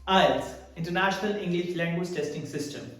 IELTS, International English Language Testing System.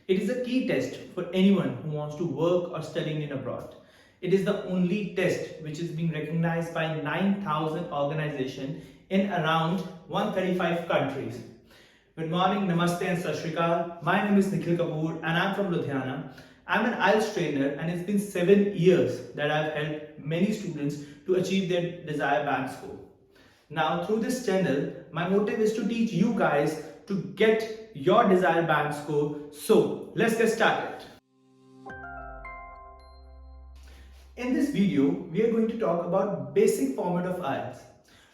It is a key test for anyone who wants to work or study in abroad. It is the only test which is being recognized by 9,000 organizations in around 135 countries. Good morning, Namaste and Sat Shri Akal. My name is Nikhil Kapoor and I'm from Ludhiana. I'm an IELTS trainer and it's been 7 years that I've helped many students to achieve their desired band score. Now through this channel, my motive is to teach you guys to get your desired band score. So let's get started. In this video, we are going to talk about basic format of IELTS.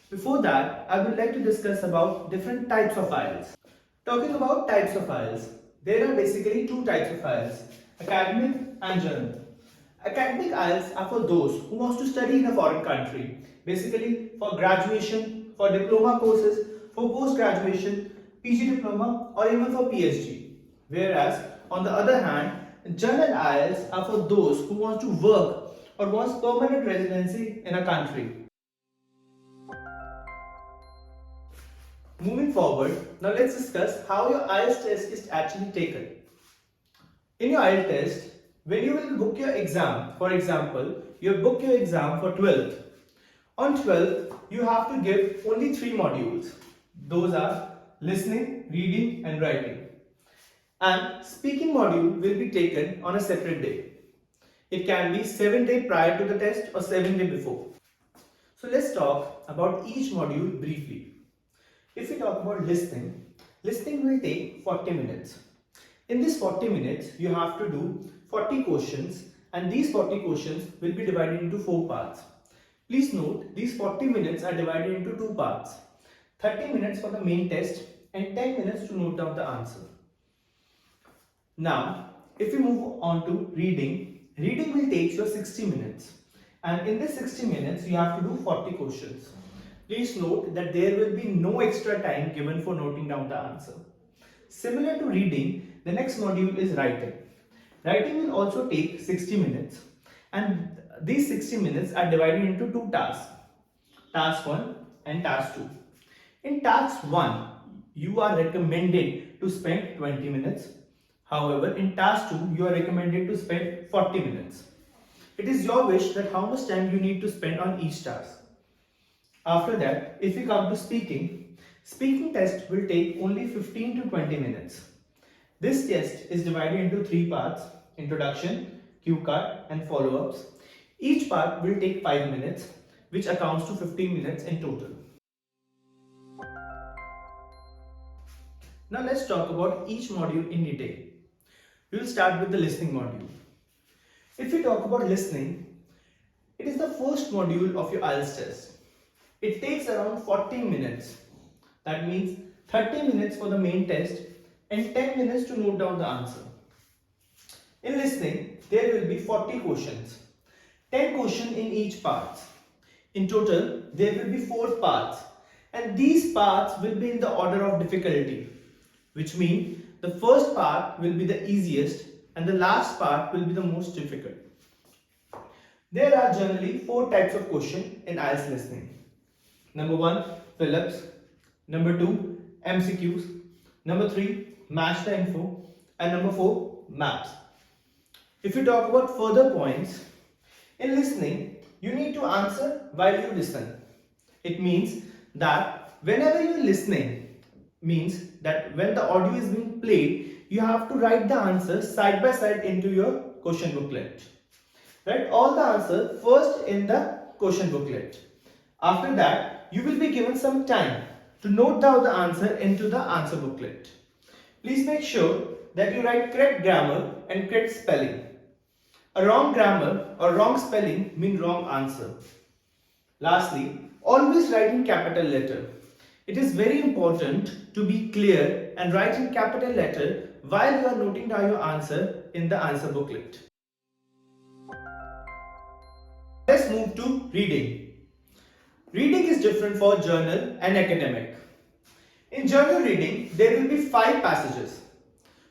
Before that, I would like to discuss about different types of IELTS. Talking about types of IELTS, there are basically two types of IELTS, academic and general. Academic IELTS are for those who want to study in a foreign country, basically for graduation, for diploma courses, for post-graduation, PG diploma or even for PhD. Whereas on the other hand, general IELTS are for those who want to work or wants permanent residency in a country. Moving forward, now let's discuss how your IELTS test is actually taken. In your IELTS test, when you will book your exam, for example, you book your exam for 12th. On 12th, you have to give only 3 modules. Those are listening, reading and writing. And speaking module will be taken on a separate day. It can be 7 days prior to the test or 7 days before. So let's talk about each module briefly. If we talk about listening, listening will take 40 minutes. In this 40 minutes, you have to do 40 questions and these 40 questions will be divided into 4 parts. Please note, these 40 minutes are divided into 2 parts. 30 minutes for the main test and 10 minutes to note down the answer. Now, if we move on to reading, reading will take you 60 minutes. And in this 60 minutes, you have to do 40 questions. Please note that there will be no extra time given for noting down the answer. Similar to reading, the next module is writing. Writing will also take 60 minutes and these 60 minutes are divided into 2 tasks, task 1 and task 2. In task 1, you are recommended to spend 20 minutes. However, in task 2, you are recommended to spend 40 minutes. It is your wish that how much time you need to spend on each task. After that, if we come to speaking, speaking test will take only 15 to 20 minutes. This test is divided into 3 parts, introduction, cue card and follow-ups. Each part will take 5 minutes, which accounts to 15 minutes in total. Now let's talk about each module in detail. We will start with the listening module. If we talk about listening, it is the first module of your IELTS test. It takes around 40 minutes. That means 30 minutes for the main test and 10 minutes to note down the answer. In listening, there will be 40 questions. 10 questions in each part. In total, there will be 4 parts. And these parts will be in the order of difficulty. Which means the first part will be the easiest and the last part will be the most difficult. There are generally 4 types of questions in IELTS listening. Number 1, fill-ups. Number 2, MCQs. Number 3, match the info. And number 4, maps. If you talk about further points, in listening, you need to answer while you listen. It means that whenever you are listening, means that when the audio is being played, you have to write the answer side by side into your question booklet. Write all the answers first in the question booklet. After that, you will be given some time to note down the answer into the answer booklet. Please make sure that you write correct grammar and correct spelling. A wrong grammar or wrong spelling means wrong answer. Lastly, always write in capital letter. It is very important to be clear and write in capital letter while you are noting down your answer in the answer booklet. Let's move to reading. Reading is different for journal and academic. In journal reading, there will be 5 passages,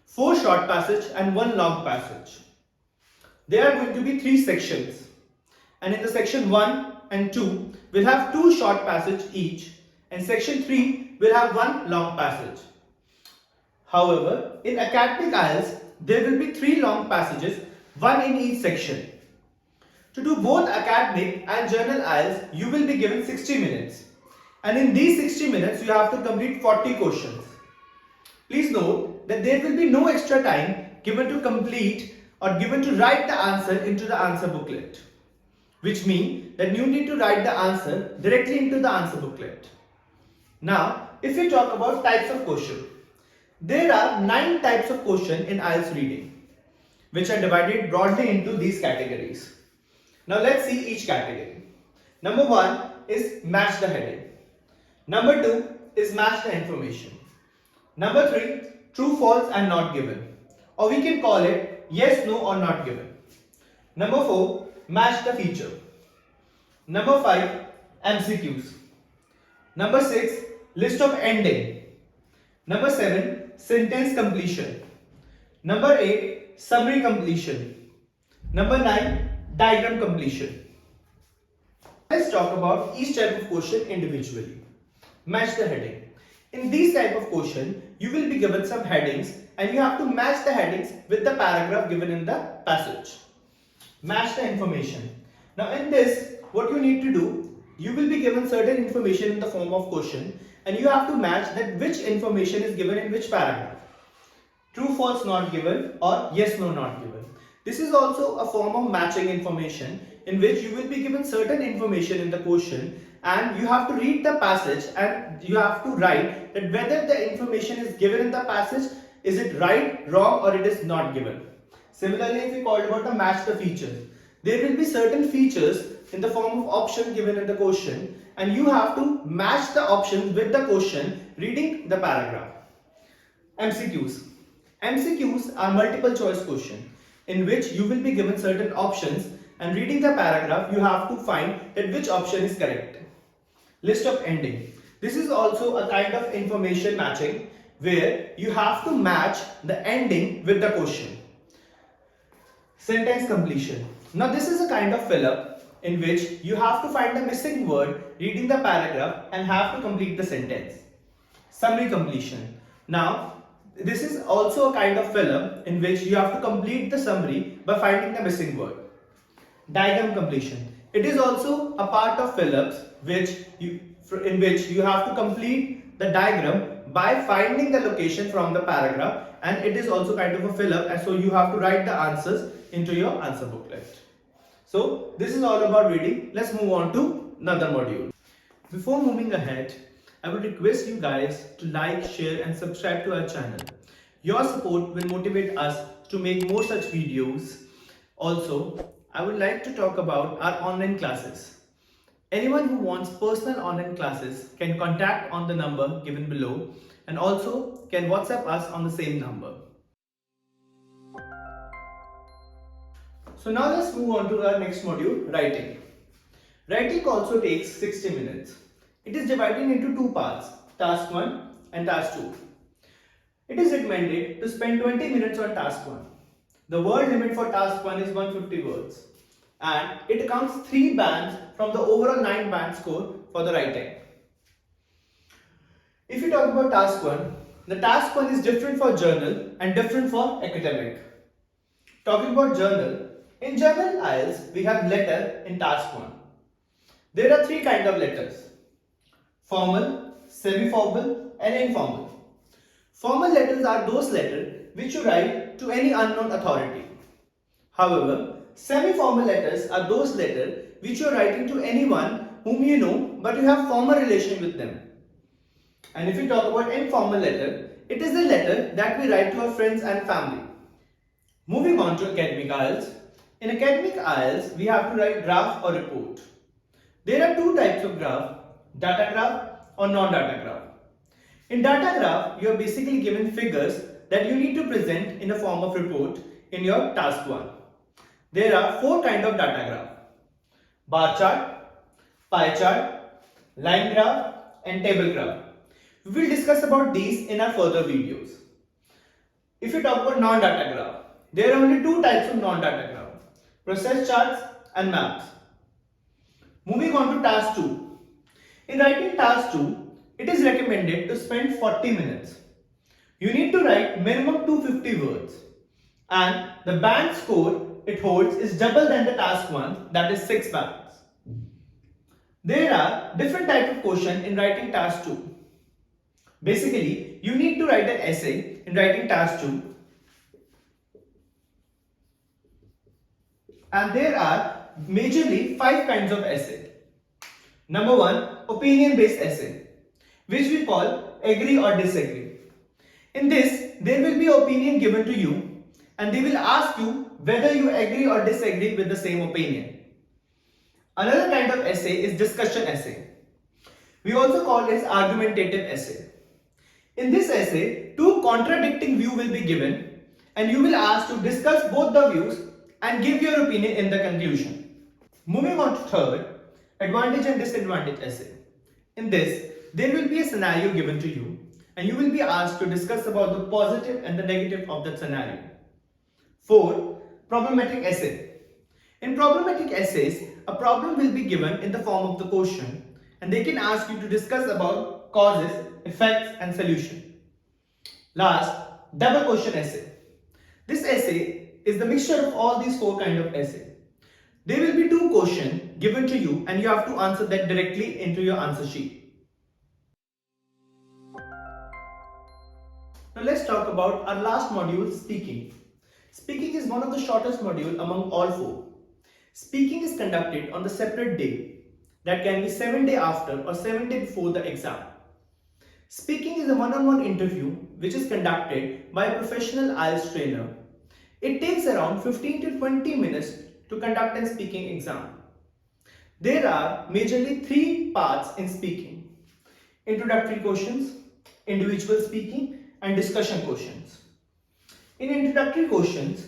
4 short passages and 1 long passage. There are going to be 3 sections, and in the section 1 and 2 we'll have 2 short passages each, and section 3 will have 1 long passage. However, in academic IELTS, there will be 3 long passages, one in each section. To do both academic and general IELTS, you will be given 60 minutes. And in these 60 minutes, you have to complete 40 questions. Please note that there will be no extra time given to complete or given to write the answer into the answer booklet, which means that you need to write the answer directly into the answer booklet. Now, if we talk about types of question, there are 9 types of question in IELTS reading, which are divided broadly into these categories. Now let's see each category. Number 1 is match the heading. Number 2 is match the information. Number 3, true, false and not given, or we can call it yes, no or not given. Number 4, match the feature. Number 5, MCQs. Number 6, list of ending. Number 7, sentence completion. Number 8, summary completion. Number 9, diagram completion. Let's talk about each type of question individually. Match the heading. In these type of question, you will be given some headings and you have to match the headings with the paragraph given in the passage. Match the information. Now in this, what you need to do, you will be given certain information in the form of question and you have to match that which information is given in which paragraph. True, false, not given or yes, no, not given. This is also a form of matching information in which you will be given certain information in the question and you have to read the passage and you have to write that whether the information is given in the passage, is it right, wrong or it is not given. Similarly, if we call about the match the features, there will be certain features in the form of option given in the question and you have to match the options with the question reading the paragraph. MCQs. MCQs are multiple choice question in which you will be given certain options and reading the paragraph you have to find that which option is correct. List of ending. This is also a kind of information matching where you have to match the ending with the question. Sentence completion. Now this is a kind of fill up in which you have to find the missing word reading the paragraph and have to complete the sentence. Summary completion. Now this is also a kind of fill up in which you have to complete the summary by finding the missing word. Diagram completion. It is also a part of fill ups in which you have to complete the diagram by finding the location from the paragraph, and it is also kind of a fill up, and so you have to write the answers into your answer booklet. So this is all about reading. Let's move on to another module. Before moving ahead, I would request you guys to like, share and subscribe to our channel. Your support will motivate us to make more such videos. Also, I would like to talk about our online classes. Anyone who wants personal online classes can contact on the number given below and also can WhatsApp us on the same number. So now let's move on to our next module, writing. Writing also takes 60 minutes. It is divided into 2 parts, task 1 and task 2. It is recommended to spend 20 minutes on task 1. The word limit for task 1 is 150 words and it counts 3 bands from the overall 9 band score for the writing. If you talk about task 1, the task 1 is different for journal and different for academic. Talking about journal, in general IELTS we have letter in task 1. There are 3 kinds of letters: formal, semi-formal and informal. Formal letters are those letters which you write to any unknown authority. However, semi-formal letters are those letters which you are writing to anyone whom you know but you have formal relation with them. And if you talk about informal letter, it is the letter that we write to our friends and family. Moving on to academic IELTS. In academic IELTS, we have to write graph or report. There are 2 types of graph, data graph or non-data graph. In data graph, you are basically given figures that you need to present in a form of report in your task 1. There are 4 kinds of data graph: bar chart, pie chart, line graph and table graph. We will discuss about these in our further videos. If you talk about non-data graph, there are only 2 types of non-data graph: process charts and maps. Moving on to task 2. In writing task 2, it is recommended to spend 40 minutes. You need to write minimum 250 words, and the band score it holds is double than the task 1, that is 6 bands. There are different types of questions in writing task 2. Basically, you need to write an essay in writing task 2, and there are majorly 5 kinds of essay. Number 1, opinion based essay, which we call agree or disagree. In this, there will be opinion given to you and they will ask you whether you agree or disagree with the same opinion. Another kind of essay is discussion essay. We also call it argumentative essay. In this essay, two contradicting views will be given and you will ask to discuss both the views and give your opinion in the conclusion. Moving on to third, advantage and disadvantage essay. In this, there will be a scenario given to you and you will be asked to discuss about the positive and the negative of that scenario. Fourth, problematic essay. In problematic essays, a problem will be given in the form of the question and they can ask you to discuss about causes, effects and solution. Last, double question essay. This essay is the mixture of all these 4 kinds of essay. There will be 2 questions given to you and you have to answer that directly into your answer sheet. Now let's talk about our last module, speaking. Speaking is one of the shortest modules among all 4. Speaking is conducted on the separate day, that can be 7 days after or 7 days before the exam. Speaking is a one-on-one interview which is conducted by a professional IELTS trainer. It takes around 15 to 20 minutes to conduct a speaking exam. There are majorly 3 parts in speaking: introductory questions, individual speaking and discussion questions. In introductory questions,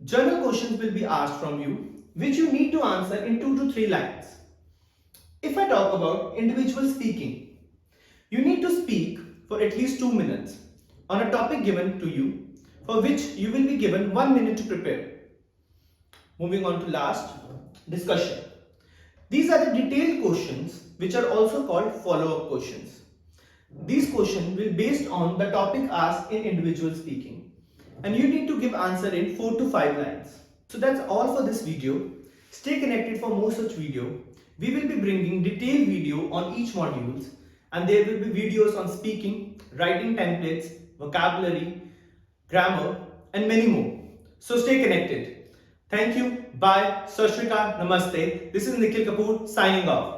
general questions will be asked from you which you need to answer in 2 to 3 lines. If I talk about individual speaking, you need to speak for at least 2 minutes on a topic given to you, for which you will be given 1 minute to prepare. Moving on to last, discussion. These are the detailed questions which are also called follow-up questions. These questions will be based on the topic asked in individual speaking and you need to give answer in 4 to 5 lines. So that's all for this video. Stay connected for more such video. We will be bringing detailed video on each modules and there will be videos on speaking, writing templates, vocabulary, grammar and many more. So stay connected. Thank you. Bye. Sat Shri Akal. Namaste. This is Nikhil Kapoor signing off.